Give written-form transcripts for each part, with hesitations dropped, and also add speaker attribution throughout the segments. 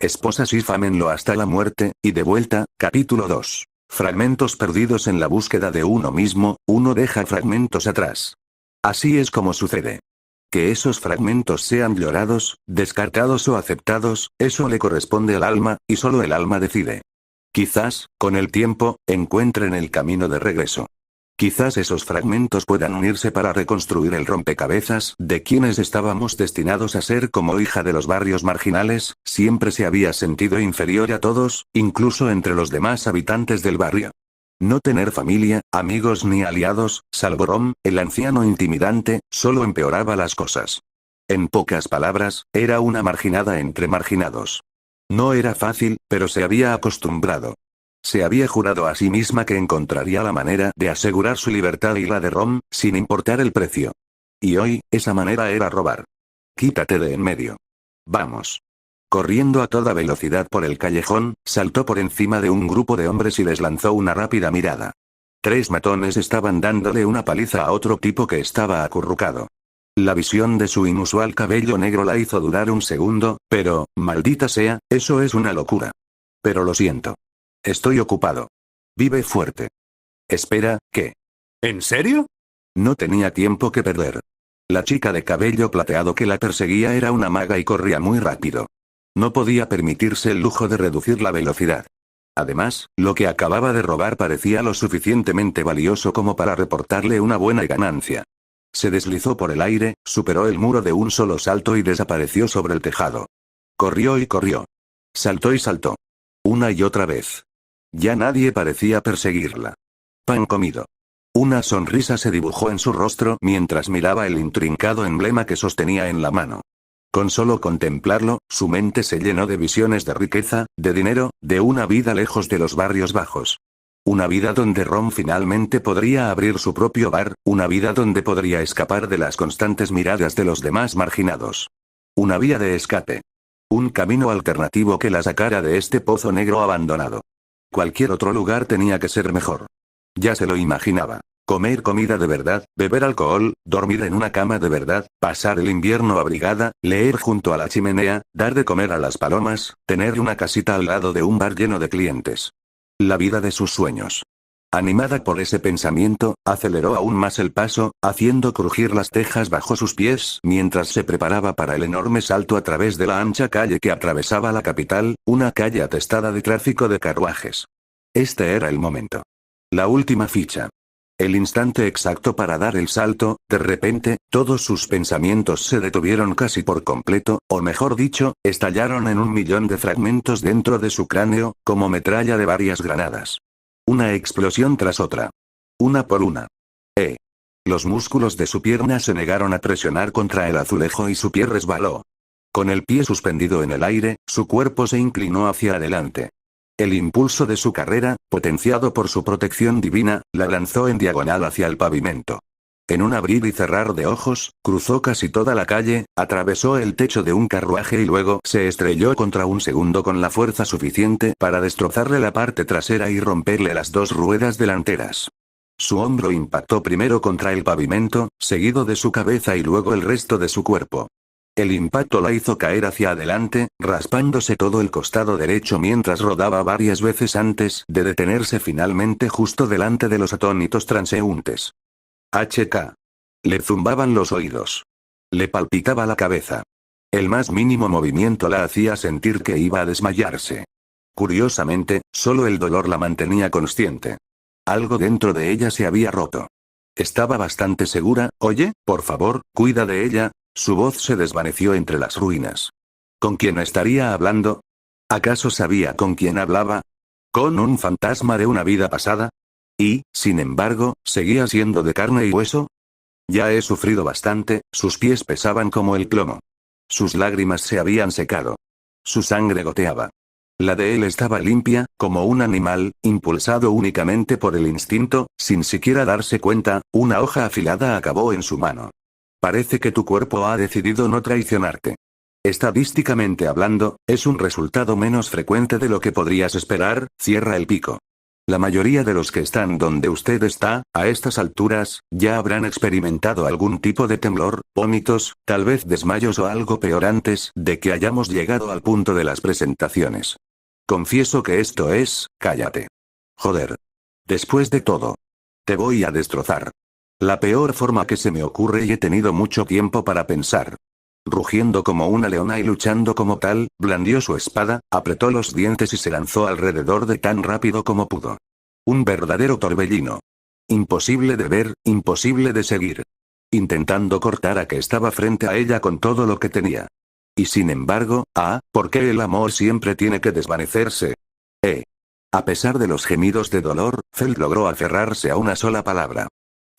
Speaker 1: Esposa Sifamenlo hasta la muerte, y de vuelta, capítulo 2. Fragmentos perdidos en la búsqueda de uno mismo, uno deja fragmentos atrás. Así es como sucede. Que esos fragmentos sean llorados, descartados o aceptados, eso le corresponde al alma, y solo el alma decide. Quizás, con el tiempo, encuentren el camino de regreso. Quizás esos fragmentos puedan unirse para reconstruir el rompecabezas de quienes estábamos destinados a ser. Como hija de los barrios marginales, siempre se había sentido inferior a todos, incluso entre los demás habitantes del barrio. No tener familia, amigos ni aliados, salvo Rom, el anciano intimidante, solo empeoraba las cosas. En pocas palabras, era una marginada entre marginados. No era fácil, pero se había acostumbrado. Se había jurado a sí misma que encontraría la manera de asegurar su libertad y la de Rom, sin importar el precio. Y hoy, esa manera era robar. Quítate de en medio. Vamos. Corriendo a toda velocidad por el callejón, saltó por encima de un grupo de hombres y les lanzó una rápida mirada. 3 matones estaban dándole una paliza a otro tipo que estaba acurrucado. La visión de su inusual cabello negro la hizo dudar un segundo, pero, maldita sea, eso es una locura. Pero lo siento. Estoy ocupado. Vive fuerte. Espera, ¿qué? ¿En serio? No tenía tiempo que perder. La chica de cabello plateado que la perseguía era una maga y corría muy rápido. No podía permitirse el lujo de reducir la velocidad. Además, lo que acababa de robar parecía lo suficientemente valioso como para reportarle una buena ganancia. Se deslizó por el aire, superó el muro de un solo salto y desapareció sobre el tejado. Corrió y corrió. Saltó y saltó. Una y otra vez. Ya nadie parecía perseguirla. Pan comido. Una sonrisa se dibujó en su rostro mientras miraba el intrincado emblema que sostenía en la mano. Con solo contemplarlo, su mente se llenó de visiones de riqueza, de dinero, de una vida lejos de los barrios bajos. Una vida donde Rom finalmente podría abrir su propio bar, una vida donde podría escapar de las constantes miradas de los demás marginados. Una vía de escape. Un camino alternativo que la sacara de este pozo negro abandonado. Cualquier otro lugar tenía que ser mejor. Ya se lo imaginaba. Comer comida de verdad, beber alcohol, dormir en una cama de verdad, pasar el invierno abrigada, leer junto a la chimenea, dar de comer a las palomas, tener una casita al lado de un bar lleno de clientes. La vida de sus sueños. Animada por ese pensamiento, aceleró aún más el paso, haciendo crujir las tejas bajo sus pies mientras se preparaba para el enorme salto a través de la ancha calle que atravesaba la capital, una calle atestada de tráfico de carruajes. Este era el momento. La última ficha. El instante exacto para dar el salto. De repente, todos sus pensamientos se detuvieron casi por completo, o mejor dicho, estallaron en 1.000.000 de fragmentos dentro de su cráneo, como metralla de varias granadas. Una explosión tras otra. Una por una. Los músculos de su pierna se negaron a presionar contra el azulejo y su pie resbaló. Con el pie suspendido en el aire, su cuerpo se inclinó hacia adelante. El impulso de su carrera, potenciado por su protección divina, la lanzó en diagonal hacia el pavimento. En un abrir y cerrar de ojos, cruzó casi toda la calle, atravesó el techo de un carruaje y luego se estrelló contra un segundo con la fuerza suficiente para destrozarle la parte trasera y romperle las 2 ruedas delanteras. Su hombro impactó primero contra el pavimento, seguido de su cabeza y luego el resto de su cuerpo. El impacto la hizo caer hacia adelante, raspándose todo el costado derecho mientras rodaba varias veces antes de detenerse finalmente justo delante de los atónitos transeúntes. HK. Le zumbaban los oídos. Le palpitaba la cabeza. El más mínimo movimiento la hacía sentir que iba a desmayarse. Curiosamente, solo el dolor la mantenía consciente. Algo dentro de ella se había roto. Estaba bastante segura. Oye, por favor, cuida de ella. Su voz se desvaneció entre las ruinas. ¿Con quién estaría hablando? ¿Acaso sabía con quién hablaba? ¿Con un fantasma de una vida pasada? Y, sin embargo, ¿seguía siendo de carne y hueso? Ya he sufrido bastante. Sus pies pesaban como el plomo. Sus lágrimas se habían secado. Su sangre goteaba. La de él estaba limpia, como un animal, impulsado únicamente por el instinto, sin siquiera darse cuenta. Una hoja afilada acabó en su mano. Parece que tu cuerpo ha decidido no traicionarte. Estadísticamente hablando, es un resultado menos frecuente de lo que podrías esperar. Cierra el pico. La mayoría de los que están donde usted está, a estas alturas, ya habrán experimentado algún tipo de temblor, vómitos, tal vez desmayos o algo peor antes de que hayamos llegado al punto de las presentaciones. Confieso que esto es, cállate. Joder. Después de todo. Te voy a destrozar. La peor forma que se me ocurre y he tenido mucho tiempo para pensar. Rugiendo como una leona y luchando como tal, blandió su espada, apretó los dientes y se lanzó alrededor de tan rápido como pudo. Un verdadero torbellino. Imposible de ver, imposible de seguir. Intentando cortar a que estaba frente a ella con todo lo que tenía. Y sin embargo, ¿por qué el amor siempre tiene que desvanecerse? A pesar de los gemidos de dolor, Felt logró aferrarse a una sola palabra.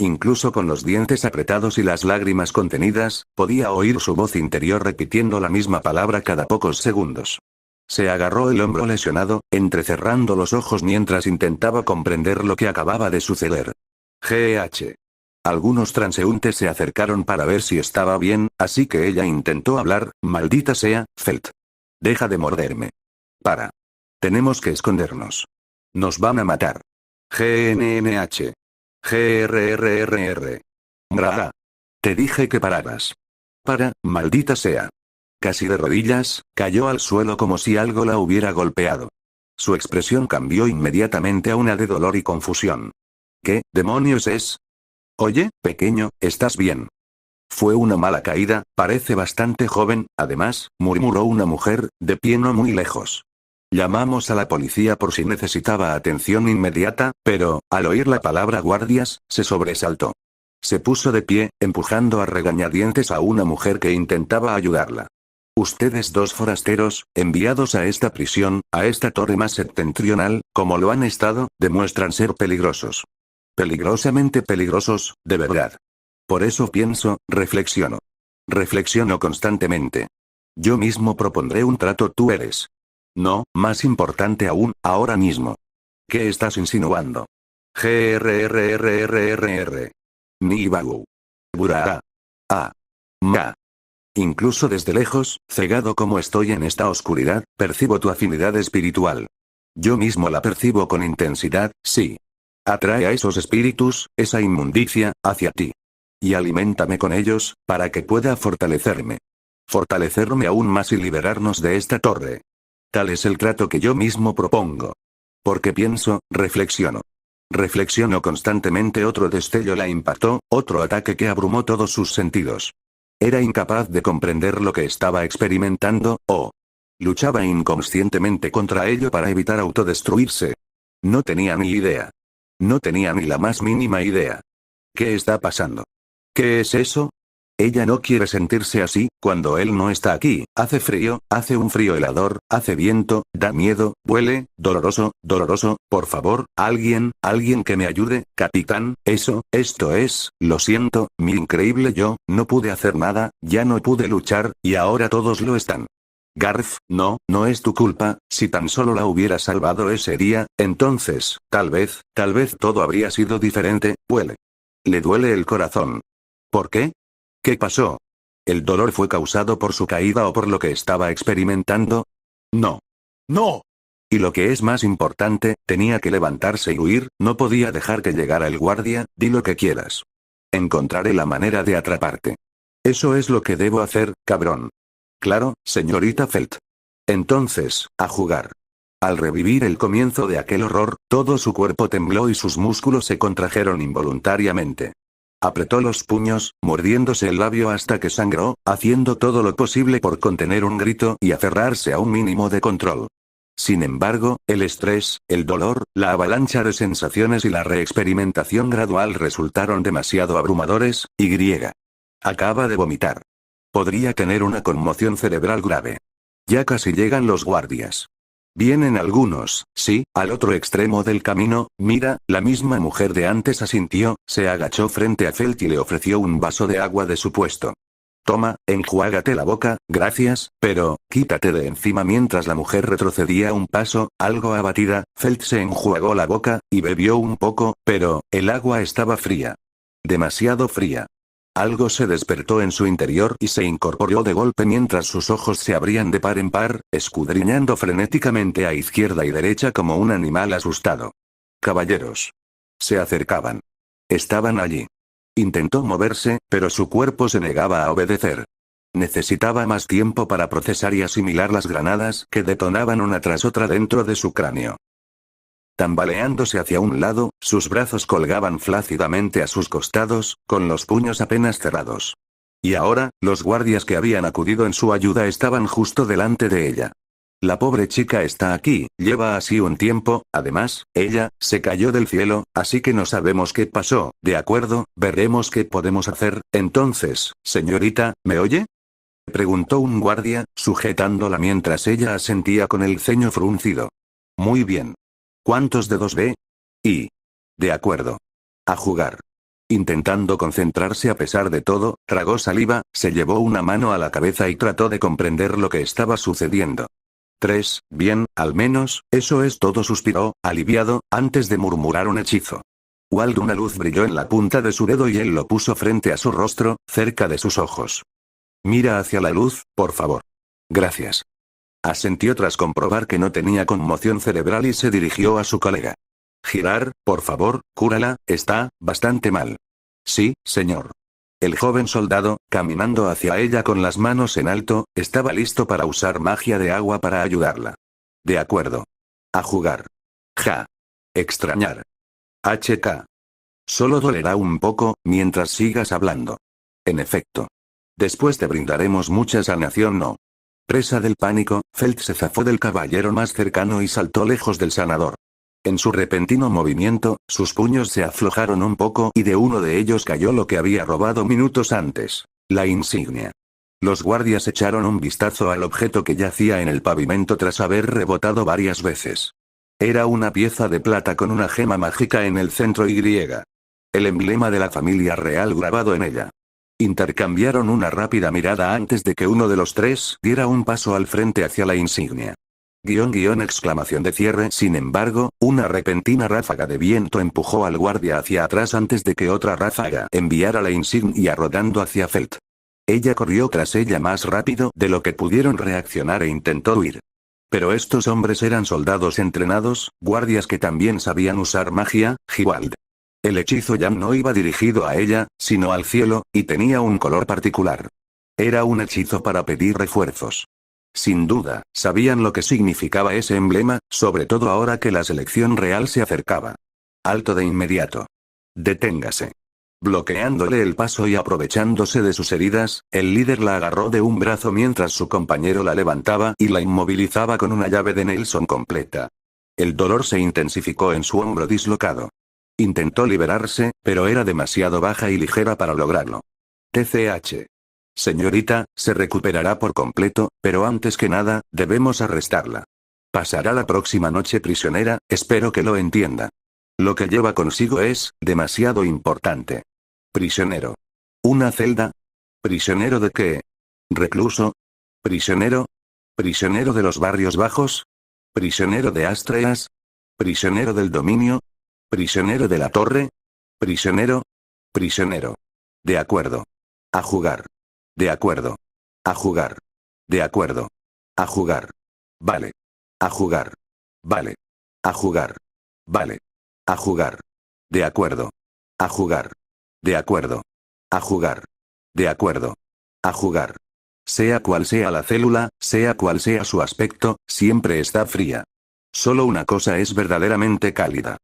Speaker 1: Incluso con los dientes apretados y las lágrimas contenidas, podía oír su voz interior repitiendo la misma palabra cada pocos segundos. Se agarró el hombro lesionado, entrecerrando los ojos mientras intentaba comprender lo que acababa de suceder. GH. Algunos transeúntes se acercaron para ver si estaba bien, así que ella intentó hablar. Maldita sea, Felt. Deja de morderme. Para. Tenemos que escondernos. Nos van a matar. GNNH. GRRRR. Bra. Te dije que pararas. Para, maldita sea. Casi de rodillas, cayó al suelo como si algo la hubiera golpeado. Su expresión cambió inmediatamente a una de dolor y confusión. ¿Qué demonios es? Oye, pequeño, ¿estás bien? Fue una mala caída, parece bastante joven, además, murmuró una mujer, de pie no muy lejos. Llamamos a la policía por si necesitaba atención inmediata, pero, al oír la palabra guardias, se sobresaltó. Se puso de pie, empujando a regañadientes a una mujer que intentaba ayudarla. Ustedes dos forasteros, enviados a esta prisión, a esta torre más septentrional, como lo han estado, demuestran ser peligrosos. Peligrosamente peligrosos, de verdad. Por eso pienso, reflexiono. Reflexiono constantemente. Yo mismo propondré un trato, tú eres. No, más importante aún, ahora mismo. ¿Qué estás insinuando? GRRRRRR. Nibau. Buraa. Ma. Incluso desde lejos, cegado como estoy en esta oscuridad, percibo tu afinidad espiritual. Yo mismo la percibo con intensidad, sí. Atrae a esos espíritus, esa inmundicia, hacia ti. Y aliméntame con ellos, para que pueda fortalecerme. Fortalecerme aún más y liberarnos de esta torre. Tal es el trato que yo mismo propongo. Porque pienso, reflexiono. Reflexiono constantemente. Otro destello la impactó, otro ataque que abrumó todos sus sentidos. Era incapaz de comprender lo que estaba experimentando, luchaba inconscientemente contra ello para evitar autodestruirse. No tenía ni idea. No tenía ni la más mínima idea. ¿Qué está pasando? ¿Qué es eso? Ella no quiere sentirse así, cuando él no está aquí, hace frío, hace un frío helador, hace viento, da miedo, huele, doloroso, por favor, alguien que me ayude, capitán, esto es, lo siento, mi increíble yo, no pude hacer nada, ya no pude luchar, y ahora todos lo están. Garth, no es tu culpa, si tan solo la hubiera salvado ese día, entonces, tal vez todo habría sido diferente, huele. Le duele el corazón. ¿Por qué? ¿Qué pasó? ¿El dolor fue causado por su caída o por lo que estaba experimentando? No. ¡No! Y lo que es más importante, tenía que levantarse y huir, no podía dejar que llegara el guardia, di lo que quieras. Encontraré la manera de atraparte. Eso es lo que debo hacer, cabrón. Claro, señorita Felt. Entonces, a jugar. Al revivir el comienzo de aquel horror, todo su cuerpo tembló y sus músculos se contrajeron involuntariamente. Apretó los puños, mordiéndose el labio hasta que sangró, haciendo todo lo posible por contener un grito y aferrarse a un mínimo de control. Sin embargo, el estrés, el dolor, la avalancha de sensaciones y la reexperimentación gradual resultaron demasiado abrumadores, acaba de vomitar. Podría tener una conmoción cerebral grave. Ya casi llegan los guardias. Vienen algunos, sí, al otro extremo del camino. Mira, la misma mujer de antes asintió, se agachó frente a Felt y le ofreció un vaso de agua de su puesto. Toma, enjuágate la boca, gracias, pero, quítate de encima. Mientras la mujer retrocedía un paso, algo abatida, Felt se enjuagó la boca, y bebió un poco, pero, el agua estaba fría. Demasiado fría. Algo se despertó en su interior y se incorporó de golpe mientras sus ojos se abrían de par en par, escudriñando frenéticamente a izquierda y derecha como un animal asustado. Caballeros. Se acercaban. Estaban allí. Intentó moverse, pero su cuerpo se negaba a obedecer. Necesitaba más tiempo para procesar y asimilar las granadas que detonaban una tras otra dentro de su cráneo. Tambaleándose hacia un lado, sus brazos colgaban flácidamente a sus costados, con los puños apenas cerrados. Y ahora, los guardias que habían acudido en su ayuda estaban justo delante de ella. La pobre chica está aquí, lleva así un tiempo, además, ella, se cayó del cielo, así que no sabemos qué pasó, ¿de acuerdo? Veremos qué podemos hacer, entonces, señorita, ¿me oye? Preguntó un guardia, sujetándola mientras ella asentía con el ceño fruncido. Muy bien. ¿Cuántos dedos ve? Y. De acuerdo. A jugar. Intentando concentrarse a pesar de todo, tragó saliva, se llevó una mano a la cabeza y trató de comprender lo que estaba sucediendo. 3, bien, al menos, eso es todo, suspiró, aliviado, antes de murmurar un hechizo. Una luz brilló en la punta de su dedo y él lo puso frente a su rostro, cerca de sus ojos. Mira hacia la luz, por favor. Gracias. Asintió tras comprobar que no tenía conmoción cerebral y se dirigió a su colega. Girar, por favor, cúrala, está bastante mal. Sí, señor. El joven soldado, caminando hacia ella con las manos en alto, estaba listo para usar magia de agua para ayudarla. De acuerdo. A jugar. Ja. Extrañar. HK. Solo dolerá un poco, mientras sigas hablando. En efecto. Después te brindaremos mucha sanación, ¿no? Presa del pánico, Felt se zafó del caballero más cercano y saltó lejos del sanador. En su repentino movimiento, sus puños se aflojaron un poco y de uno de ellos cayó lo que había robado minutos antes. La insignia. Los guardias echaron un vistazo al objeto que yacía en el pavimento tras haber rebotado varias veces. Era una pieza de plata con una gema mágica en el centro y. El emblema de la familia real grabado en ella. Intercambiaron una rápida mirada antes de que uno de los tres diera un paso al frente hacia la insignia. Exclamación de cierre. Sin embargo, una repentina ráfaga de viento empujó al guardia hacia atrás antes de que otra ráfaga enviara la insignia rodando hacia Felt. Ella corrió tras ella más rápido de lo que pudieron reaccionar e intentó huir. Pero estos hombres eran soldados entrenados, guardias que también sabían usar magia, Giwald. El hechizo ya no iba dirigido a ella, sino al cielo, y tenía un color particular. Era un hechizo para pedir refuerzos. Sin duda, sabían lo que significaba ese emblema, sobre todo ahora que la selección real se acercaba. Alto de inmediato. Deténgase. Bloqueándole el paso y aprovechándose de sus heridas, el líder la agarró de un brazo mientras su compañero la levantaba y la inmovilizaba con una llave de Nelson completa. El dolor se intensificó en su hombro dislocado. Intentó liberarse, pero era demasiado baja y ligera para lograrlo. TCH. Señorita, se recuperará por completo, pero antes que nada, debemos arrestarla. Pasará la próxima noche prisionera, espero que lo entienda. Lo que lleva consigo es demasiado importante. Prisionero. ¿Una celda? ¿Prisionero de qué? ¿Recluso? ¿Prisionero? ¿Prisionero de los barrios bajos? ¿Prisionero de Astreas? ¿Prisionero del dominio? ¿Prisionero de la torre? ¿Prisionero? Prisionero. De acuerdo. A jugar. De acuerdo. A jugar. De acuerdo. A jugar. Vale. A jugar. Vale. A jugar. Vale. A jugar. De acuerdo. A jugar. De acuerdo. A jugar. De acuerdo. A jugar. Sea cual sea la célula, sea cual sea su aspecto, siempre está fría. Solo una cosa es verdaderamente cálida.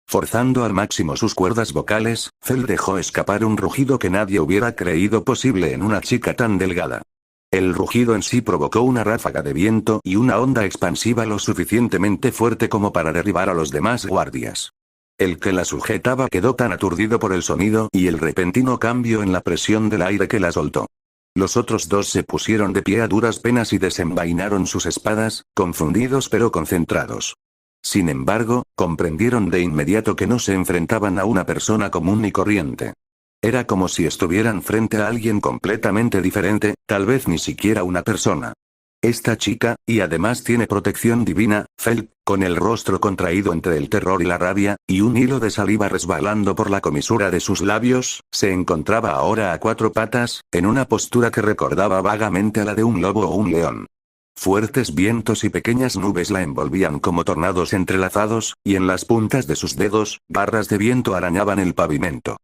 Speaker 1: Forzando al máximo sus cuerdas vocales, Felt dejó escapar un rugido que nadie hubiera creído posible en una chica tan delgada. El rugido en sí provocó una ráfaga de viento y una onda expansiva lo suficientemente fuerte como para derribar a los demás guardias. El que la sujetaba quedó tan aturdido por el sonido y el repentino cambio en la presión del aire que la soltó. Los otros dos se pusieron de pie a duras penas y desenvainaron sus espadas, confundidos pero concentrados. Sin embargo, comprendieron de inmediato que no se enfrentaban a una persona común y corriente. Era como si estuvieran frente a alguien completamente diferente, tal vez ni siquiera una persona. Esta chica, y además tiene protección divina, Felt, con el rostro contraído entre el terror y la rabia, y un hilo de saliva resbalando por la comisura de sus labios, se encontraba ahora a cuatro patas, en una postura que recordaba vagamente a la de un lobo o un león. Fuertes vientos y pequeñas nubes la envolvían como tornados entrelazados, y en las puntas de sus dedos, barras de viento arañaban el pavimento.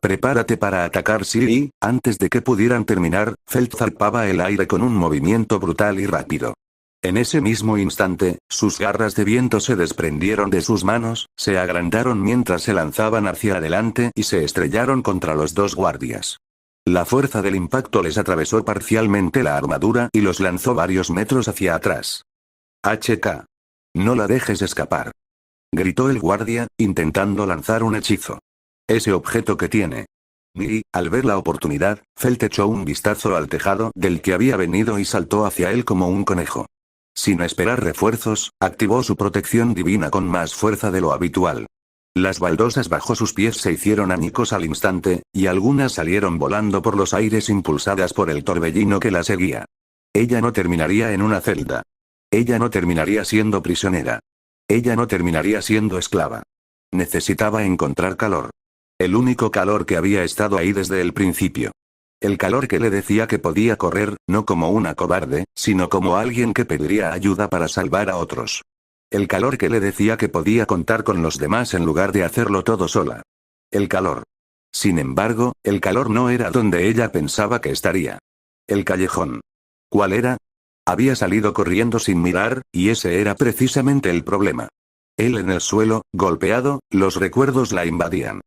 Speaker 1: Prepárate para atacar Siri. Antes de que pudieran terminar, Felt zarpaba el aire con un movimiento brutal y rápido. En ese mismo instante, sus garras de viento se desprendieron de sus manos, se agrandaron mientras se lanzaban hacia adelante y se estrellaron contra los dos guardias. La fuerza del impacto les atravesó parcialmente la armadura y los lanzó varios metros hacia atrás. HK. No la dejes escapar. Gritó el guardia, intentando lanzar un hechizo. Ese objeto que tiene. Y, al ver la oportunidad, Felt echó un vistazo al tejado del que había venido y saltó hacia él como un conejo. Sin esperar refuerzos, activó su protección divina con más fuerza de lo habitual. Las baldosas bajo sus pies se hicieron añicos al instante, y algunas salieron volando por los aires impulsadas por el torbellino que la seguía. Ella no terminaría en una celda. Ella no terminaría siendo prisionera. Ella no terminaría siendo esclava. Necesitaba encontrar calor. El único calor que había estado ahí desde el principio. El calor que le decía que podía correr, no como una cobarde, sino como alguien que pediría ayuda para salvar a otros. El calor que le decía que podía contar con los demás en lugar de hacerlo todo sola. El calor. Sin embargo, el calor no era donde ella pensaba que estaría. El callejón. ¿Cuál era? Había salido corriendo sin mirar, y ese era precisamente el problema. Él en el suelo, golpeado, los recuerdos la invadían.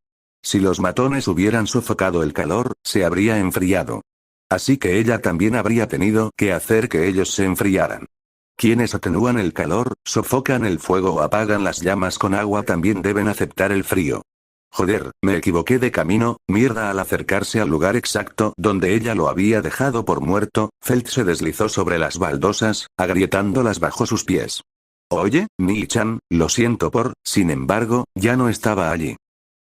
Speaker 1: Si los matones hubieran sofocado el calor, se habría enfriado. Así que ella también habría tenido que hacer que ellos se enfriaran. Quienes atenúan el calor, sofocan el fuego o apagan las llamas con agua también deben aceptar el frío. Joder, me equivoqué de camino, mierda. Al acercarse al lugar exacto donde ella lo había dejado por muerto, Felt se deslizó sobre las baldosas, agrietándolas bajo sus pies. Oye, Nii-chan, lo siento sin embargo, ya no estaba allí.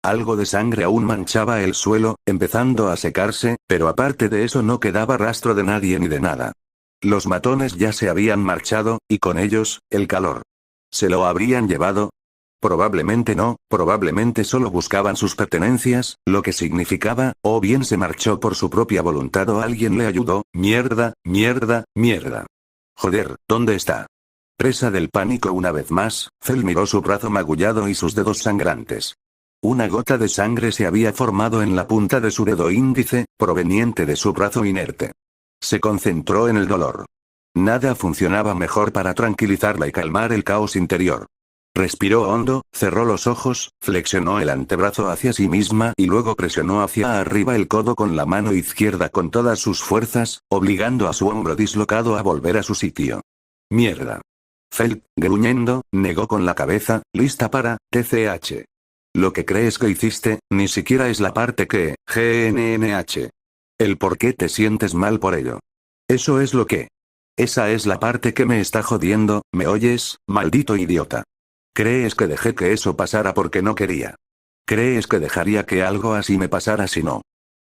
Speaker 1: Algo de sangre aún manchaba el suelo, empezando a secarse, pero aparte de eso no quedaba rastro de nadie ni de nada. Los matones ya se habían marchado, y con ellos, el calor. ¿Se lo habrían llevado? Probablemente no, probablemente solo buscaban sus pertenencias, lo que significaba, o bien se marchó por su propia voluntad o alguien le ayudó. Mierda, mierda, mierda. Joder, ¿dónde está? Presa del pánico una vez más, Fel miró su brazo magullado y sus dedos sangrantes. Una gota de sangre se había formado en la punta de su dedo índice, proveniente de su brazo inerte. Se concentró en el dolor. Nada funcionaba mejor para tranquilizarla y calmar el caos interior. Respiró hondo, cerró los ojos, flexionó el antebrazo hacia sí misma y luego presionó hacia arriba el codo con la mano izquierda con todas sus fuerzas, obligando a su hombro dislocado a volver a su sitio. Mierda. Felt, gruñendo, negó con la cabeza, lista para TCH. Lo que crees que hiciste, ni siquiera es la parte que, GNNH. El por qué te sientes mal por ello. Eso es lo que. Esa es la parte que me está jodiendo, ¿me oyes, maldito idiota? ¿Crees que dejé que eso pasara porque no quería? ¿Crees que dejaría que algo así me pasara si no?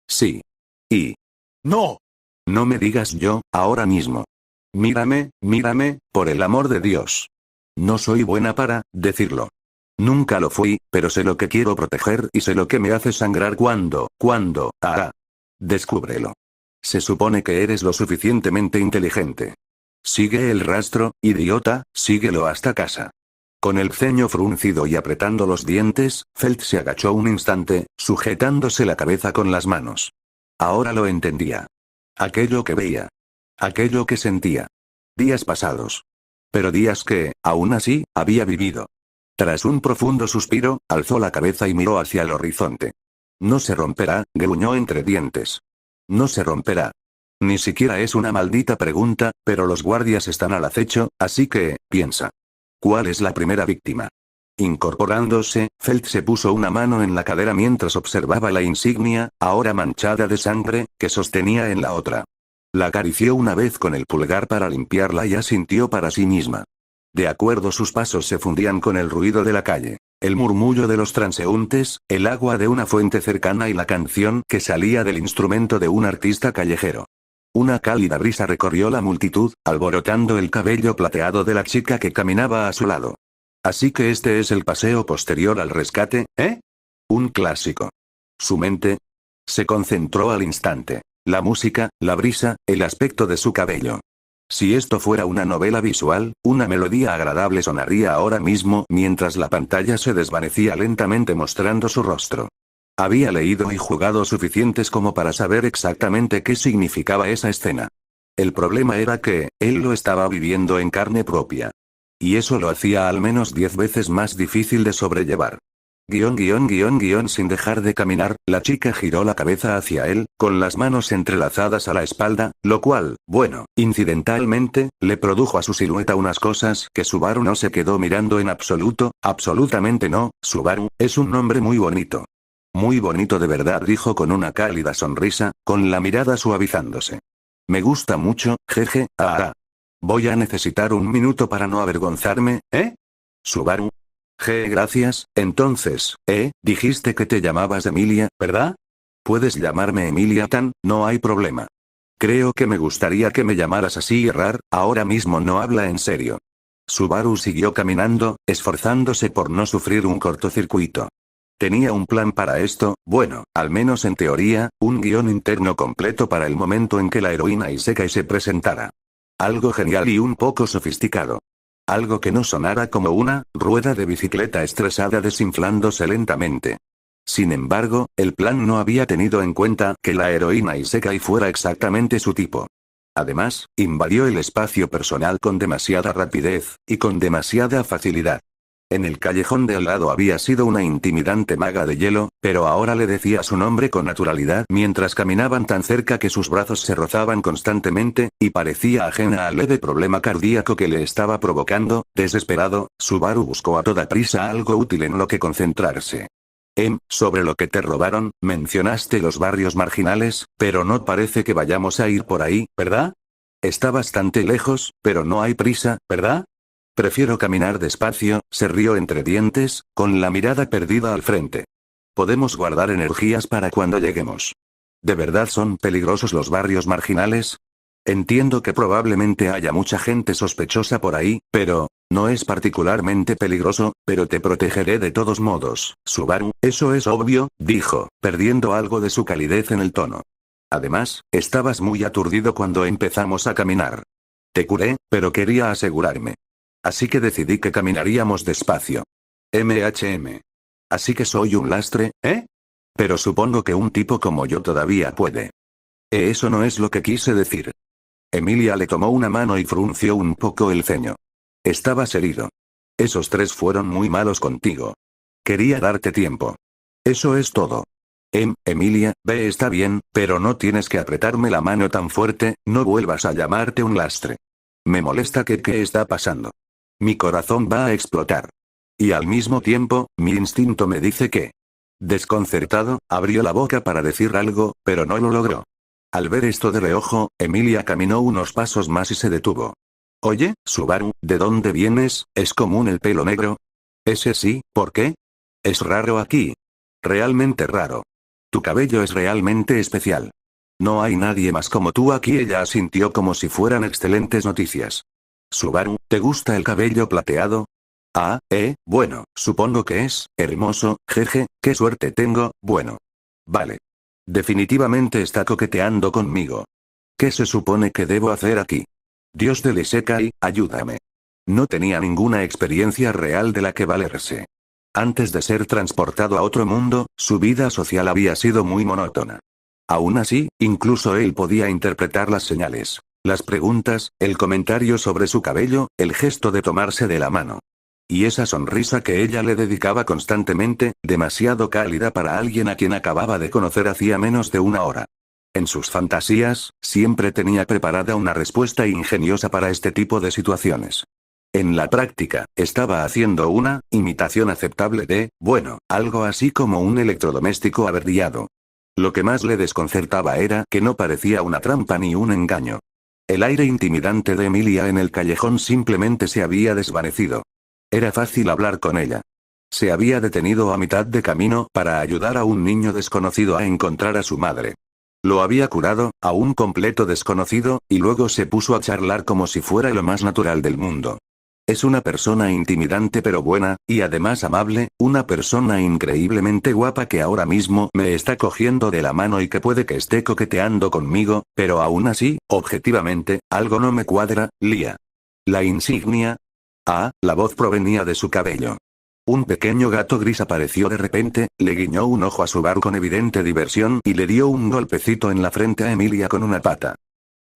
Speaker 1: Sí. Y. No. No me digas yo, ahora mismo. Mírame, mírame, por el amor de Dios. No soy buena para decirlo. Nunca lo fui, pero sé lo que quiero proteger y sé lo que me hace sangrar cuando, Descúbrelo. Se supone que eres lo suficientemente inteligente. Sigue el rastro, idiota, síguelo hasta casa. Con el ceño fruncido y apretando los dientes, Felt se agachó un instante, sujetándose la cabeza con las manos. Ahora lo entendía. Aquello que veía. Aquello que sentía. Días pasados. Pero días que, aún así, había vivido. Tras un profundo suspiro, alzó la cabeza y miró hacia el horizonte. No se romperá, gruñó entre dientes. No se romperá. Ni siquiera es una maldita pregunta, pero los guardias están al acecho, así que, piensa. ¿Cuál es la primera víctima? Incorporándose, Felt se puso una mano en la cadera mientras observaba la insignia, ahora manchada de sangre, que sostenía en la otra. La acarició una vez con el pulgar para limpiarla y asintió para sí misma. De acuerdo, sus pasos se fundían con el ruido de la calle, el murmullo de los transeúntes, el agua de una fuente cercana y la canción que salía del instrumento de un artista callejero. Una cálida brisa recorrió la multitud, alborotando el cabello plateado de la chica que caminaba a su lado. Así que este es el paseo posterior al rescate, ¿eh? Un clásico. Su mente se concentró al instante. La música, la brisa, el aspecto de su cabello. Si esto fuera una novela visual, una melodía agradable sonaría ahora mismo mientras la pantalla se desvanecía lentamente mostrando su rostro. Había leído y jugado suficientes como para saber exactamente qué significaba esa escena. El problema era que, él lo estaba viviendo en carne propia. Y eso lo hacía al menos 10 veces más difícil de sobrellevar. Sin dejar de caminar, la chica giró la cabeza hacia él, con las manos entrelazadas a la espalda, lo cual, bueno, incidentalmente, le produjo a su silueta unas cosas que Subaru no se quedó mirando en absoluto, absolutamente no. Subaru, es un nombre muy bonito. Muy bonito de verdad, dijo con una cálida sonrisa, con la mirada suavizándose. Me gusta mucho, jeje, Voy a necesitar un minuto para no avergonzarme, ¿eh? Subaru. Gracias. Entonces, dijiste que te llamabas Emilia, ¿verdad? Puedes llamarme Emilia Tan, no hay problema. Creo que me gustaría que me llamaras así y ahora mismo no habla en serio. Subaru siguió caminando, esforzándose por no sufrir un cortocircuito. Tenía un plan para esto, bueno, al menos en teoría, un guión interno completo para el momento en que la heroína Isekai se presentara. Algo genial y un poco sofisticado. Algo que no sonara como una rueda de bicicleta estresada desinflándose lentamente. Sin embargo, el plan no había tenido en cuenta que la heroína Isekai fuera exactamente su tipo. Además, invadió el espacio personal con demasiada rapidez, y con demasiada facilidad. En el callejón de al lado había sido una intimidante maga de hielo, pero ahora le decía su nombre con naturalidad mientras caminaban tan cerca que sus brazos se rozaban constantemente, y parecía ajena al leve problema cardíaco que le estaba provocando. Desesperado, Subaru buscó a toda prisa algo útil en lo que concentrarse. Sobre lo que te robaron, mencionaste los barrios marginales, pero no parece que vayamos a ir por ahí, ¿verdad? Está bastante lejos, pero no hay prisa, ¿verdad? Prefiero caminar despacio, se rió entre dientes, con la mirada perdida al frente. Podemos guardar energías para cuando lleguemos. ¿De verdad son peligrosos los barrios marginales? Entiendo que probablemente haya mucha gente sospechosa por ahí, pero no es particularmente peligroso, pero te protegeré de todos modos, Subaru. Eso es obvio, dijo, perdiendo algo de su calidez en el tono. Además, estabas muy aturdido cuando empezamos a caminar. Te curé, pero quería asegurarme. Así que decidí que caminaríamos despacio. Así que soy un lastre, ¿eh? Pero supongo que un tipo como yo todavía puede. Eso no es lo que quise decir. Emilia le tomó una mano y frunció un poco el ceño. Estabas herido. Esos 3 fueron muy malos contigo. Quería darte tiempo. Eso es todo. Emilia, está bien, pero no tienes que apretarme la mano tan fuerte, no vuelvas a llamarte un lastre. Me molesta ¿qué está pasando? Mi corazón va a explotar. Y al mismo tiempo, mi instinto me dice que... Desconcertado, abrió la boca para decir algo, pero no lo logró. Al ver esto de reojo, Emilia caminó unos pasos más y se detuvo. Oye, Subaru, ¿de dónde vienes? ¿Es común el pelo negro? Ese sí, ¿por qué? Es raro aquí. Realmente raro. Tu cabello es realmente especial. No hay nadie más como tú aquí. Ella asintió como si fueran excelentes noticias. Subaru, ¿te gusta el cabello plateado? Bueno, supongo que es hermoso, jeje, qué suerte tengo, bueno. Vale. Definitivamente está coqueteando conmigo. ¿Qué se supone que debo hacer aquí? Dios del Isekai, ayúdame. No tenía ninguna experiencia real de la que valerse. Antes de ser transportado a otro mundo, su vida social había sido muy monótona. Aún así, incluso él podía interpretar las señales. Las preguntas, el comentario sobre su cabello, el gesto de tomarse de la mano. Y esa sonrisa que ella le dedicaba constantemente, demasiado cálida para alguien a quien acababa de conocer hacía menos de una hora. En sus fantasías, siempre tenía preparada una respuesta ingeniosa para este tipo de situaciones. En la práctica, estaba haciendo una imitación aceptable de, bueno, algo así como un electrodoméstico averiado. Lo que más le desconcertaba era que no parecía una trampa ni un engaño. El aire intimidante de Emilia en el callejón simplemente se había desvanecido. Era fácil hablar con ella. Se había detenido a mitad de camino para ayudar a un niño desconocido a encontrar a su madre. Lo había curado, a un completo desconocido, y luego se puso a charlar como si fuera lo más natural del mundo. Es una persona intimidante pero buena, y además amable, una persona increíblemente guapa que ahora mismo me está cogiendo de la mano y que puede que esté coqueteando conmigo, pero aún así, objetivamente, algo no me cuadra, Lia. La insignia. Ah, la voz provenía de su cabello. Un pequeño gato gris apareció de repente, le guiñó un ojo a Subaru con evidente diversión y le dio un golpecito en la frente a Emilia con una pata.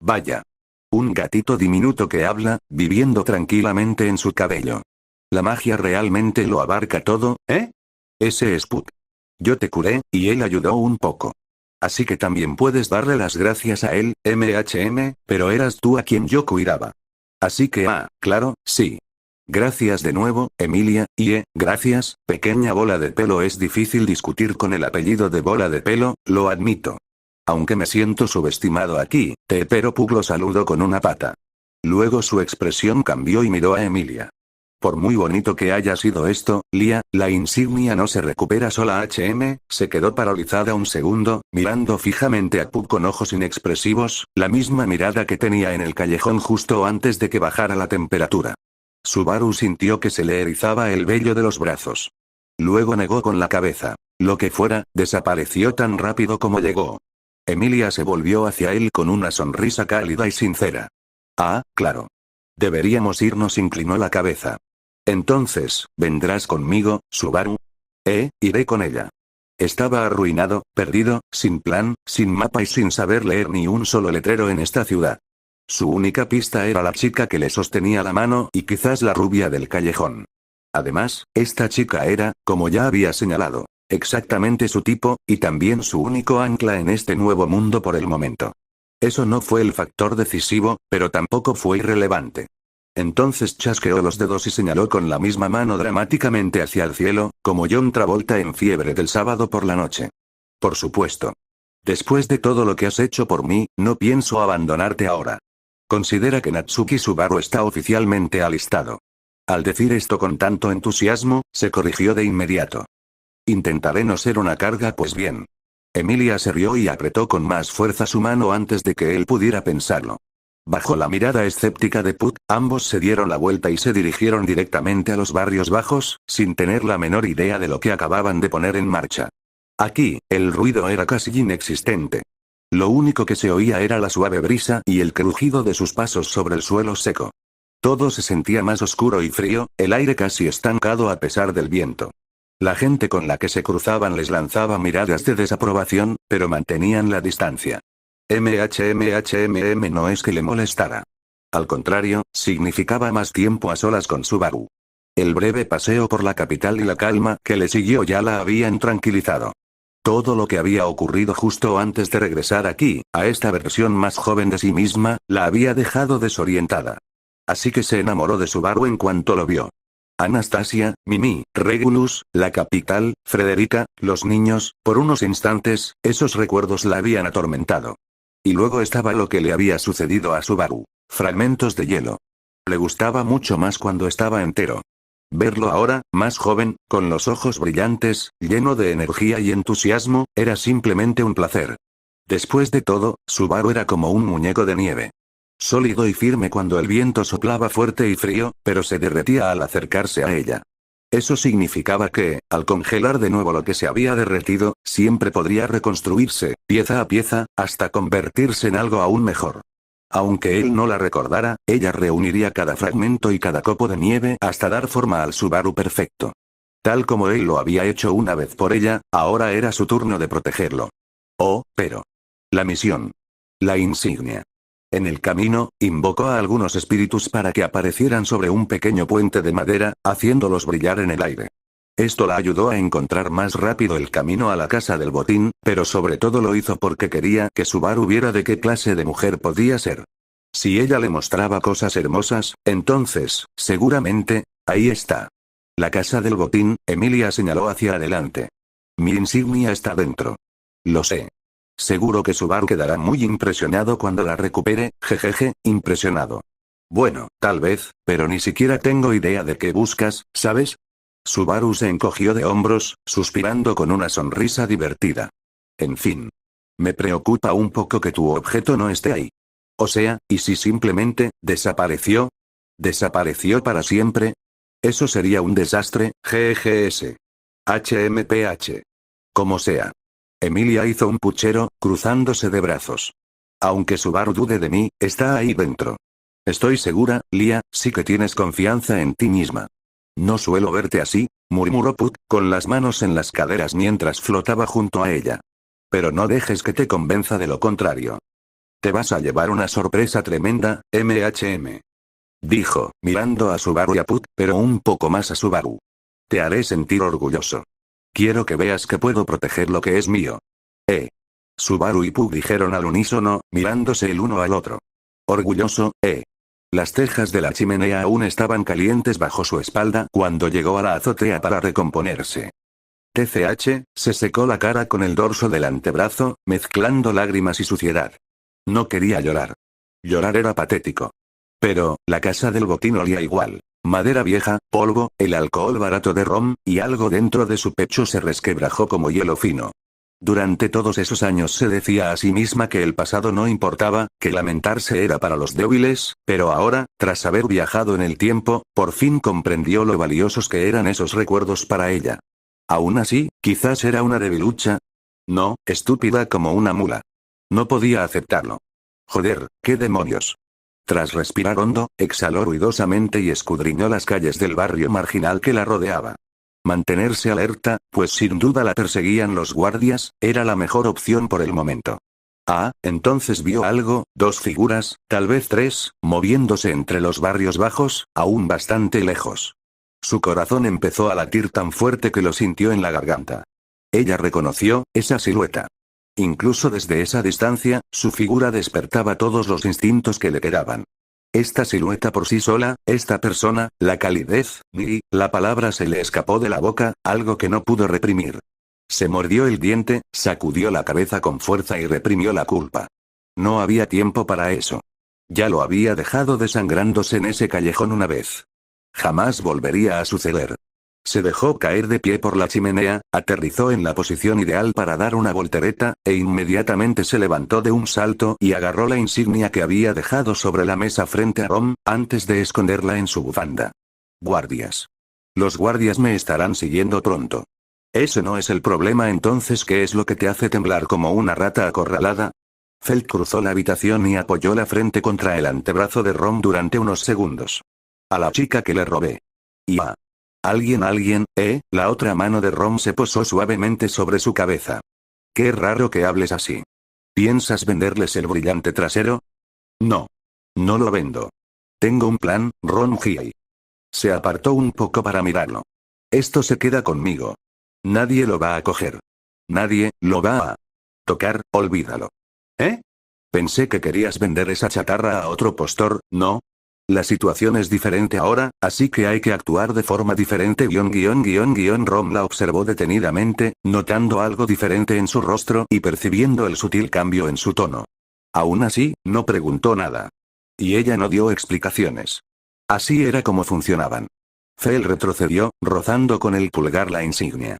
Speaker 1: Vaya. Un gatito diminuto que habla, viviendo tranquilamente en su cabello. La magia realmente lo abarca todo, ¿eh? Ese es Puck. Yo te curé, y él ayudó un poco. Así que también puedes darle las gracias a él, pero eras tú a quien yo cuidaba. Así que claro, sí. Gracias de nuevo, Emilia, gracias, pequeña bola de pelo. Es difícil discutir con el apellido de bola de pelo, lo admito. Aunque me siento subestimado aquí, pero Puck lo saludó con una pata. Luego su expresión cambió y miró a Emilia. Por muy bonito que haya sido esto, Lia, la insignia no se recupera sola. Se quedó paralizada un segundo, mirando fijamente a Puck con ojos inexpresivos, la misma mirada que tenía en el callejón justo antes de que bajara la temperatura. Subaru sintió que se le erizaba el vello de los brazos. Luego negó con la cabeza. Lo que fuera, desapareció tan rápido como llegó. Emilia se volvió hacia él con una sonrisa cálida y sincera. Ah, claro. Deberíamos irnos, inclinó la cabeza. Entonces, ¿vendrás conmigo, Subaru? Iré con ella. Estaba arruinado, perdido, sin plan, sin mapa y sin saber leer ni un solo letrero en esta ciudad. Su única pista era la chica que le sostenía la mano y quizás la rubia del callejón. Además, esta chica era, como ya había señalado, exactamente su tipo, y también su único ancla en este nuevo mundo por el momento. Eso no fue el factor decisivo, pero tampoco fue irrelevante. Entonces chasqueó los dedos y señaló con la misma mano dramáticamente hacia el cielo, como John Travolta en Fiebre del sábado por la noche. Por supuesto. Después de todo lo que has hecho por mí, no pienso abandonarte ahora. Considera que Natsuki Subaru está oficialmente alistado. Al decir esto con tanto entusiasmo, se corrigió de inmediato. Intentaré no ser una carga, pues bien. Emilia se rió y apretó con más fuerza su mano antes de que él pudiera pensarlo. Bajo la mirada escéptica de Puck, ambos se dieron la vuelta y se dirigieron directamente a los barrios bajos, sin tener la menor idea de lo que acababan de poner en marcha. Aquí, el ruido era casi inexistente. Lo único que se oía era la suave brisa y el crujido de sus pasos sobre el suelo seco. Todo se sentía más oscuro y frío, el aire casi estancado a pesar del viento. La gente con la que se cruzaban les lanzaba miradas de desaprobación, pero mantenían la distancia. No es que le molestara. Al contrario, significaba más tiempo a solas con Subaru. El breve paseo por la capital y la calma que le siguió ya la habían tranquilizado. Todo lo que había ocurrido justo antes de regresar aquí, a esta versión más joven de sí misma, la había dejado desorientada. Así que se enamoró de Subaru en cuanto lo vio. Anastasia, Mimi, Regulus, la capital, Frederica, los niños, por unos instantes, esos recuerdos la habían atormentado. Y luego estaba lo que le había sucedido a Subaru. Fragmentos de hielo. Le gustaba mucho más cuando estaba entero. Verlo ahora, más joven, con los ojos brillantes, lleno de energía y entusiasmo, era simplemente un placer. Después de todo, Subaru era como un muñeco de nieve. Sólido y firme cuando el viento soplaba fuerte y frío, pero se derretía al acercarse a ella. Eso significaba que, al congelar de nuevo lo que se había derretido, siempre podría reconstruirse, pieza a pieza, hasta convertirse en algo aún mejor. Aunque él no la recordara, ella reuniría cada fragmento y cada copo de nieve hasta dar forma al Subaru perfecto. Tal como él lo había hecho una vez por ella, ahora era su turno de protegerlo. Pero. La misión. La insignia. En el camino, invocó a algunos espíritus para que aparecieran sobre un pequeño puente de madera, haciéndolos brillar en el aire. Esto la ayudó a encontrar más rápido el camino a la casa del botín, pero sobre todo lo hizo porque quería que Subaru viera de qué clase de mujer podía ser. Si ella le mostraba cosas hermosas, entonces, seguramente, ahí está. La casa del botín, Emilia señaló hacia adelante. Mi insignia está dentro. Lo sé. Seguro que Subaru quedará muy impresionado cuando la recupere, jejeje, impresionado. Bueno, tal vez, pero ni siquiera tengo idea de qué buscas, ¿sabes? Subaru se encogió de hombros, suspirando con una sonrisa divertida. En fin. Me preocupa un poco que tu objeto no esté ahí. O sea, ¿y si simplemente desapareció? ¿Desapareció para siempre? Eso sería un desastre, GGS. HMPH. Como sea. Emilia hizo un puchero, cruzándose de brazos. Aunque Subaru dude de mí, está ahí dentro. Estoy segura, Lia, sí que tienes confianza en ti misma. No suelo verte así, murmuró Puck, con las manos en las caderas mientras flotaba junto a ella. Pero no dejes que te convenza de lo contrario. Te vas a llevar una sorpresa tremenda, MHM. Dijo, mirando a Subaru y a Puck, pero un poco más a Subaru. Te haré sentir orgulloso. Quiero que veas que puedo proteger lo que es mío. Subaru y Puck dijeron al unísono, mirándose el uno al otro. Orgulloso, Las tejas de la chimenea aún estaban calientes bajo su espalda cuando llegó a la azotea para recomponerse. TCH, se secó la cara con el dorso del antebrazo, mezclando lágrimas y suciedad. No quería llorar. Llorar era patético. Pero, la casa del botín olía igual. Madera vieja, polvo, el alcohol barato de rom, y algo dentro de su pecho se resquebrajó como hielo fino. Durante todos esos años se decía a sí misma que el pasado no importaba, que lamentarse era para los débiles, pero ahora, tras haber viajado en el tiempo, por fin comprendió lo valiosos que eran esos recuerdos para ella. Aún así, quizás era una debilucha. No, estúpida como una mula. No podía aceptarlo. Joder, ¿qué demonios? Tras respirar hondo, exhaló ruidosamente y escudriñó las calles del barrio marginal que la rodeaba. Mantenerse alerta, pues sin duda la perseguían los guardias, era la mejor opción por el momento. Entonces vio algo, 2 figuras, tal vez 3, moviéndose entre los barrios bajos, aún bastante lejos. Su corazón empezó a latir tan fuerte que lo sintió en la garganta. Ella reconoció esa silueta. Incluso desde esa distancia, su figura despertaba todos los instintos que le quedaban. Esta silueta por sí sola, esta persona, la calidez, la palabra se le escapó de la boca, algo que no pudo reprimir. Se mordió el diente, sacudió la cabeza con fuerza y reprimió la culpa. No había tiempo para eso. Ya lo había dejado desangrándose en ese callejón una vez. Jamás volvería a suceder. Se dejó caer de pie por la chimenea, aterrizó en la posición ideal para dar una voltereta, e inmediatamente se levantó de un salto y agarró la insignia que había dejado sobre la mesa frente a Rom, antes de esconderla en su bufanda. Guardias. Los guardias me estarán siguiendo pronto. Ese no es el problema, entonces ¿qué es lo que te hace temblar como una rata acorralada? Felt cruzó la habitación y apoyó la frente contra el antebrazo de Rom durante unos segundos. A la chica que le robé. Y Alguien, la otra mano de Rom se posó suavemente sobre su cabeza. Qué raro que hables así. ¿Piensas venderles el brillante trasero? No. No lo vendo. Tengo un plan, Ron Hiei. Se apartó un poco para mirarlo. Esto se queda conmigo. Nadie lo va a coger. Nadie lo va a tocar, olvídalo. Pensé que querías vender esa chatarra a otro postor, ¿no? La situación es diferente ahora, así que hay que actuar de forma diferente. Rom la observó detenidamente, notando algo diferente en su rostro y percibiendo el sutil cambio en su tono. Aún así, no preguntó nada. Y ella no dio explicaciones. Así era como funcionaban. Fel retrocedió, rozando con el pulgar la insignia.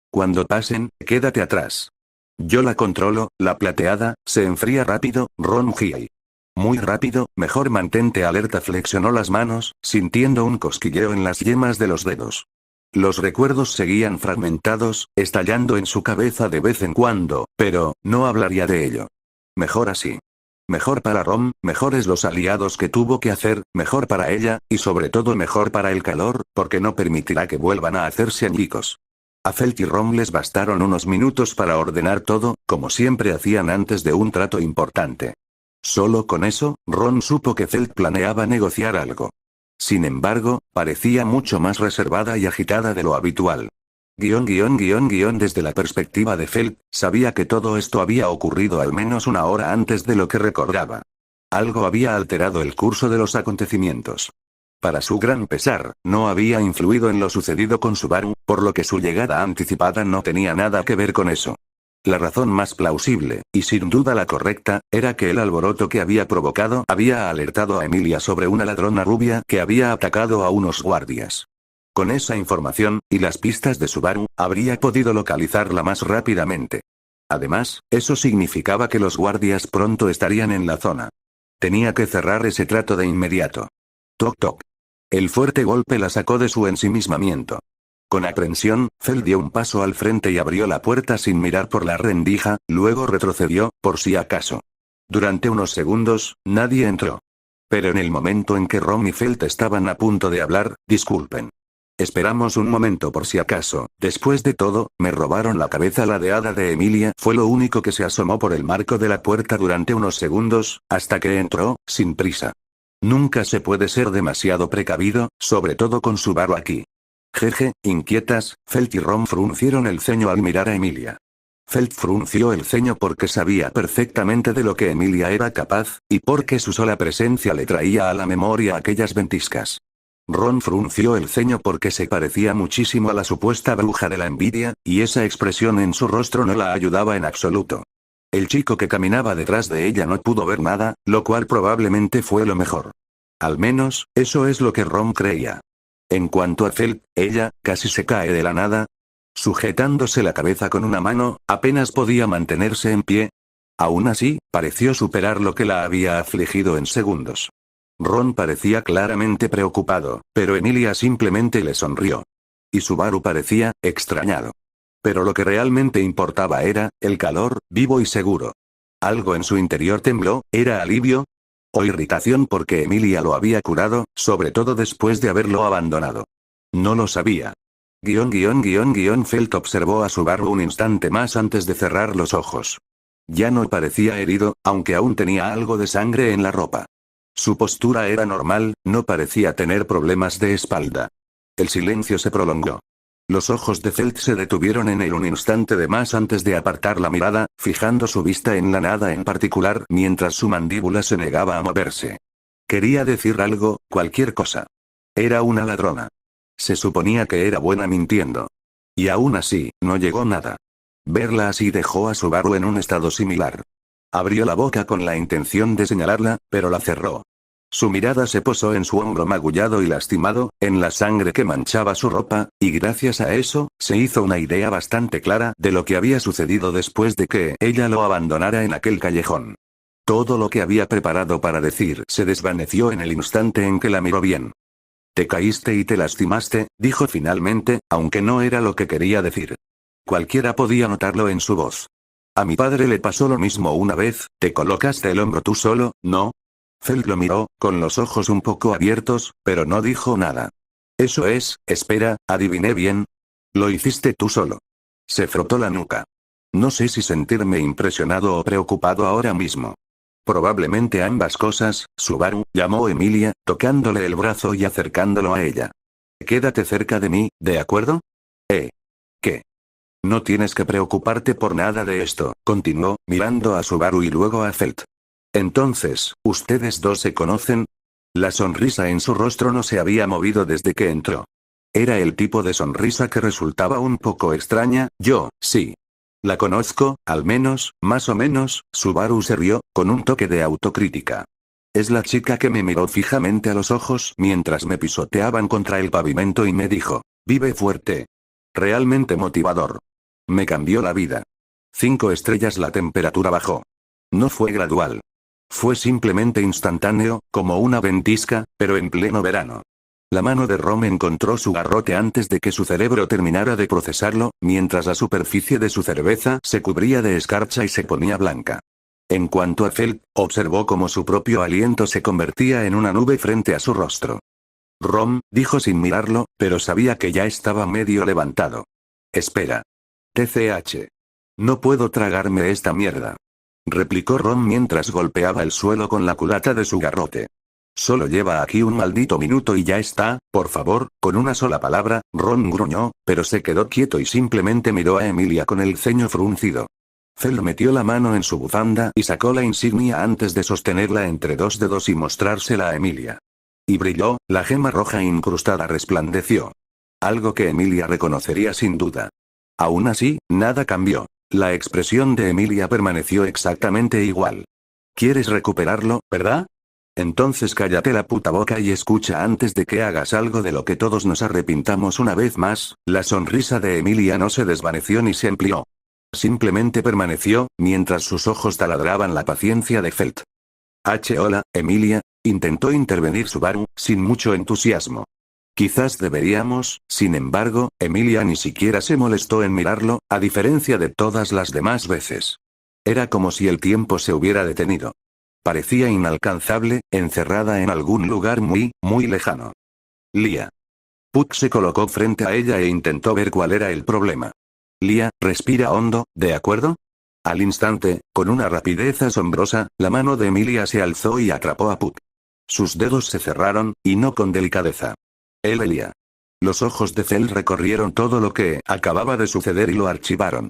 Speaker 1: Cuando pasen, quédate atrás. Yo la controlo, la plateada, se enfría rápido, Ron Hiei. Muy rápido, mejor mantente alerta. Flexionó las manos, sintiendo un cosquilleo en las yemas de los dedos. Los recuerdos seguían fragmentados, estallando en su cabeza de vez en cuando, pero, no hablaría de ello. Mejor así. Mejor para Rom, mejores los aliados que tuvo que hacer, mejor para ella, y sobre todo mejor para el calor, porque no permitirá que vuelvan a hacerse añicos. A Felt y Rom les bastaron unos minutos para ordenar todo, como siempre hacían antes de un trato importante. Solo con eso, Ron supo que Felt planeaba negociar algo. Sin embargo, parecía mucho más reservada y agitada de lo habitual. Desde la perspectiva de Felt, sabía que todo esto había ocurrido al menos una hora antes de lo que recordaba. Algo había alterado el curso de los acontecimientos. Para su gran pesar, no había influido en lo sucedido con Subaru, por lo que su llegada anticipada no tenía nada que ver con eso. La razón más plausible, y sin duda la correcta, era que el alboroto que había provocado había alertado a Emilia sobre una ladrona rubia que había atacado a unos guardias. Con esa información, y las pistas de Subaru, habría podido localizarla más rápidamente. Además, eso significaba que los guardias pronto estarían en la zona. Tenía que cerrar ese trato de inmediato. Toc toc. El fuerte golpe la sacó de su ensimismamiento. Con aprensión, Felt dio un paso al frente y abrió la puerta sin mirar por la rendija, luego retrocedió, por si acaso. Durante unos segundos, nadie entró. Pero en el momento en que Ron y Felt estaban a punto de hablar, disculpen. Esperamos un momento por si acaso, después de todo, me robaron la cabeza ladeada de Emilia, fue lo único que se asomó por el marco de la puerta durante unos segundos, hasta que entró, sin prisa. Nunca se puede ser demasiado precavido, sobre todo con Subaru aquí. Jeje, inquietas, Felt y Ron fruncieron el ceño al mirar a Emilia. Felt frunció el ceño porque sabía perfectamente de lo que Emilia era capaz, y porque su sola presencia le traía a la memoria aquellas ventiscas. Ron frunció el ceño porque se parecía muchísimo a la supuesta bruja de la envidia, y esa expresión en su rostro no la ayudaba en absoluto. El chico que caminaba detrás de ella no pudo ver nada, lo cual probablemente fue lo mejor. Al menos, eso es lo que Ron creía. En cuanto a Felt, ella, casi se cae de la nada. Sujetándose la cabeza con una mano, apenas podía mantenerse en pie. Aún así, pareció superar lo que la había afligido en segundos. Ron parecía claramente preocupado, pero Emilia simplemente le sonrió. Y Subaru parecía, extrañado. Pero lo que realmente importaba era, el calor, vivo y seguro. Algo en su interior tembló, ¿era alivio? O irritación porque Emilia lo había curado, sobre todo después de haberlo abandonado. No lo sabía. Felt observó a Subaru un instante más antes de cerrar los ojos. Ya no parecía herido, aunque aún tenía algo de sangre en la ropa. Su postura era normal, no parecía tener problemas de espalda. El silencio se prolongó. Los ojos de Felt se detuvieron en él un instante de más antes de apartar la mirada, fijando su vista en la nada en particular mientras su mandíbula se negaba a moverse. Quería decir algo, cualquier cosa. Era una ladrona. Se suponía que era buena mintiendo. Y aún así, no llegó nada. Verla así dejó a Subaru en un estado similar. Abrió la boca con la intención de señalarla, pero la cerró. Su mirada se posó en su hombro magullado y lastimado, en la sangre que manchaba su ropa, y gracias a eso, se hizo una idea bastante clara de lo que había sucedido después de que ella lo abandonara en aquel callejón. Todo lo que había preparado para decir se desvaneció en el instante en que la miró bien. Te caíste y te lastimaste, dijo finalmente, aunque no era lo que quería decir. Cualquiera podía notarlo en su voz. A mi padre le pasó lo mismo una vez, ¿te colocaste el hombro tú solo, no? Felt lo miró, con los ojos un poco abiertos, pero no dijo nada. Eso es, espera, adiviné bien. Lo hiciste tú solo. Se frotó la nuca. No sé si sentirme impresionado o preocupado ahora mismo. Probablemente ambas cosas, Subaru, llamó Emilia, tocándole el brazo y acercándolo a ella. Quédate cerca de mí, ¿de acuerdo? ¿Qué? No tienes que preocuparte por nada de esto, continuó, mirando a Subaru y luego a Felt. Entonces, ¿ustedes dos se conocen? La sonrisa en su rostro no se había movido desde que entró. Era el tipo de sonrisa que resultaba un poco extraña, sí. La conozco, al menos, más o menos, Subaru se rió, con un toque de autocrítica. Es la chica que me miró fijamente a los ojos mientras me pisoteaban contra el pavimento y me dijo, vive fuerte. Realmente motivador. Me cambió la vida. 5 estrellas. La temperatura bajó. No fue gradual. Fue simplemente instantáneo, como una ventisca, pero en pleno verano. La mano de Rom encontró su garrote antes de que su cerebro terminara de procesarlo, mientras la superficie de su cerveza se cubría de escarcha y se ponía blanca. En cuanto a Felt, observó cómo su propio aliento se convertía en una nube frente a su rostro. Rom, dijo sin mirarlo, pero sabía que ya estaba medio levantado. Espera. TCH. No puedo tragarme esta mierda. Replicó Ron mientras golpeaba el suelo con la culata de su garrote. Solo lleva aquí un maldito minuto y ya está, por favor, con una sola palabra, Ron gruñó, pero se quedó quieto y simplemente miró a Emilia con el ceño fruncido. Felt metió la mano en su bufanda y sacó la insignia antes de sostenerla entre 2 dedos y mostrársela a Emilia. Y brilló, la gema roja incrustada resplandeció. Algo que Emilia reconocería sin duda. Aún así, nada cambió. La expresión de Emilia permaneció exactamente igual. ¿Quieres recuperarlo, verdad? Entonces cállate la puta boca y escucha antes de que hagas algo de lo que todos nos arrepintamos una vez más. La sonrisa de Emilia no se desvaneció ni se amplió. Simplemente permaneció, mientras sus ojos taladraban la paciencia de Felt. Hola, Emilia, intentó intervenir Subaru, sin mucho entusiasmo. Quizás deberíamos, sin embargo, Emilia ni siquiera se molestó en mirarlo, a diferencia de todas las demás veces. Era como si el tiempo se hubiera detenido. Parecía inalcanzable, encerrada en algún lugar muy, muy lejano. Lia. Puck se colocó frente a ella e intentó ver cuál era el problema. Lia, respira hondo, ¿de acuerdo? Al instante, con una rapidez asombrosa, la mano de Emilia se alzó y atrapó a Puck. Sus dedos se cerraron, y no con delicadeza. Lia. Los ojos de Cell recorrieron todo lo que acababa de suceder y lo archivaron.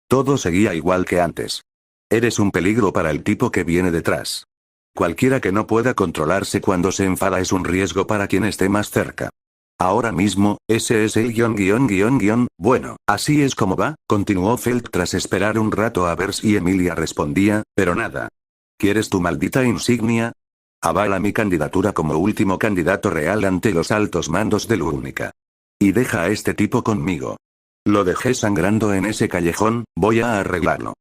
Speaker 1: Todo seguía igual que antes. Eres un peligro para el tipo que viene detrás. Cualquiera que no pueda controlarse cuando se enfada es un riesgo para quien esté más cerca. Ahora mismo, ese es el bueno, así es como va, continuó Felt tras esperar un rato a ver si Emilia respondía, pero nada. ¿Quieres tu maldita insignia? Avala mi candidatura como último candidato real ante los altos mandos de Lúnica. Y deja a este tipo conmigo. Lo dejé sangrando en ese callejón, voy a arreglarlo.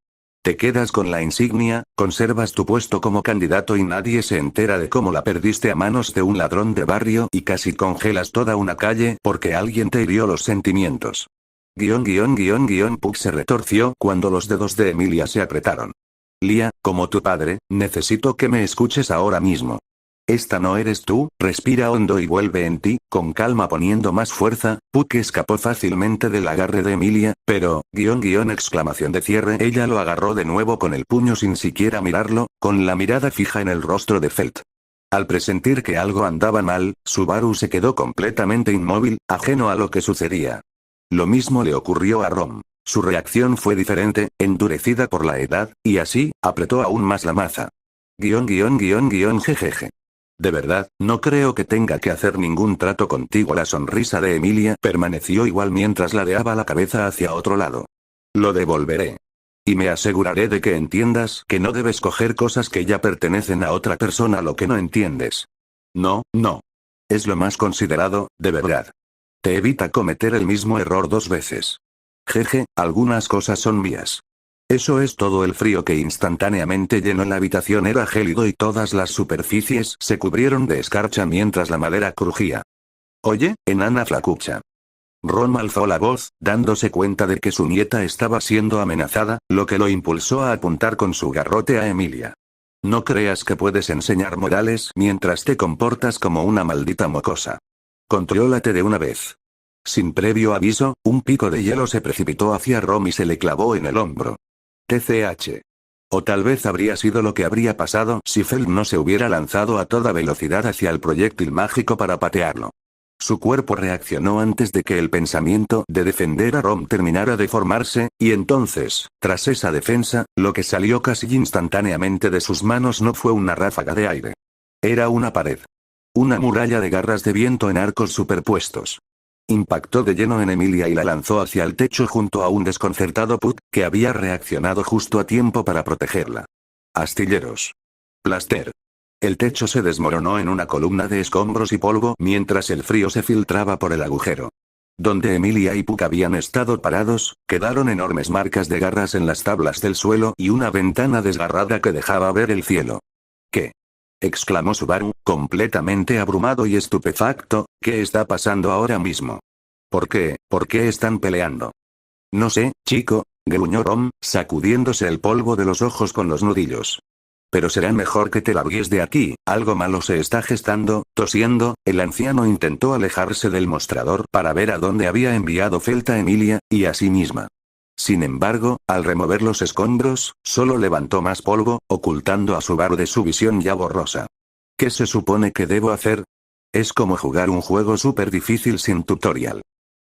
Speaker 1: Te quedas con la insignia, conservas tu puesto como candidato y nadie se entera de cómo la perdiste a manos de un ladrón de barrio y casi congelas toda una calle porque alguien te hirió los sentimientos. Puck se retorció cuando los dedos de Emilia se apretaron. Lia, como tu padre, necesito que me escuches ahora mismo. Esta no eres tú, respira hondo y vuelve en ti, con calma poniendo más fuerza. Puck escapó fácilmente del agarre de Emilia, pero, exclamación de cierre, ella lo agarró de nuevo con el puño sin siquiera mirarlo, con la mirada fija en el rostro de Felt. Al presentir que algo andaba mal, Subaru se quedó completamente inmóvil, ajeno a lo que sucedía. Lo mismo le ocurrió a Rom. Su reacción fue diferente, endurecida por la edad, y así, apretó aún más la maza. Jejeje. De verdad, no creo que tenga que hacer ningún trato contigo. La sonrisa de Emilia permaneció igual mientras ladeaba la cabeza hacia otro lado. Lo devolveré. Y me aseguraré de que entiendas que no debes coger cosas que ya pertenecen a otra persona. Lo que no entiendes. No. Es lo más considerado, de verdad. Te evita cometer el mismo error 2 veces. Jeje, algunas cosas son mías. Eso es todo. El frío que instantáneamente llenó la habitación era gélido y todas las superficies se cubrieron de escarcha mientras la madera crujía. Oye, enana flacucha. Ron alzó la voz, dándose cuenta de que su nieta estaba siendo amenazada, lo que lo impulsó a apuntar con su garrote a Emilia. No creas que puedes enseñar modales mientras te comportas como una maldita mocosa. Contrólate de una vez. Sin previo aviso, un pico de hielo se precipitó hacia Rom y se le clavó en el hombro. TCH. O tal vez habría sido lo que habría pasado si Felt no se hubiera lanzado a toda velocidad hacia el proyectil mágico para patearlo. Su cuerpo reaccionó antes de que el pensamiento de defender a Rom terminara de formarse, y entonces, tras esa defensa, lo que salió casi instantáneamente de sus manos no fue una ráfaga de aire. Era una pared. Una muralla de garras de viento en arcos superpuestos. Impactó de lleno en Emilia y la lanzó hacia el techo junto a un desconcertado Puck, que había reaccionado justo a tiempo para protegerla. Astilleros. Plaster. El techo se desmoronó en una columna de escombros y polvo mientras el frío se filtraba por el agujero. Donde Emilia y Puck habían estado parados, quedaron enormes marcas de garras en las tablas del suelo y una ventana desgarrada que dejaba ver el cielo. ¿Qué? Exclamó Subaru, completamente abrumado y estupefacto. ¿Qué está pasando ahora mismo? ¿Por qué están peleando? No sé, chico, gruñó Rom, sacudiéndose el polvo de los ojos con los nudillos. Pero será mejor que te largues de aquí, algo malo se está gestando. Tosiendo, el anciano intentó alejarse del mostrador para ver a dónde había enviado Felt a Emilia, y a sí misma. Sin embargo, al remover los escombros, solo levantó más polvo, ocultando a Subaru de su visión ya borrosa. ¿Qué se supone que debo hacer? Es como jugar un juego súper difícil sin tutorial.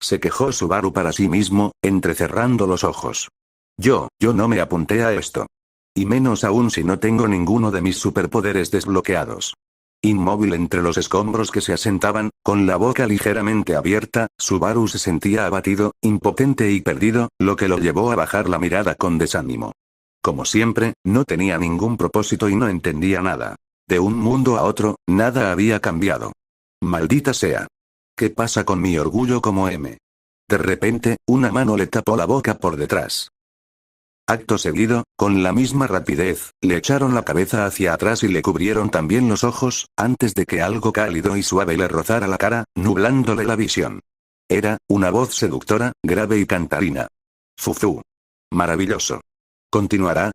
Speaker 1: Se quejó Subaru para sí mismo, entrecerrando los ojos. Yo no me apunté a esto. Y menos aún si no tengo ninguno de mis superpoderes desbloqueados. Inmóvil entre los escombros que se asentaban, con la boca ligeramente abierta, Subaru se sentía abatido, impotente y perdido, lo que lo llevó a bajar la mirada con desánimo. Como siempre, no tenía ningún propósito y no entendía nada. De un mundo a otro, nada había cambiado. Maldita sea. ¿Qué pasa con mi orgullo como M? De repente, una mano le tapó la boca por detrás. Acto seguido, con la misma rapidez, le echaron la cabeza hacia atrás y le cubrieron también los ojos, antes de que algo cálido y suave le rozara la cara, nublándole la visión. Era, una voz seductora, grave y cantarina. Fufu. Maravilloso. Continuará,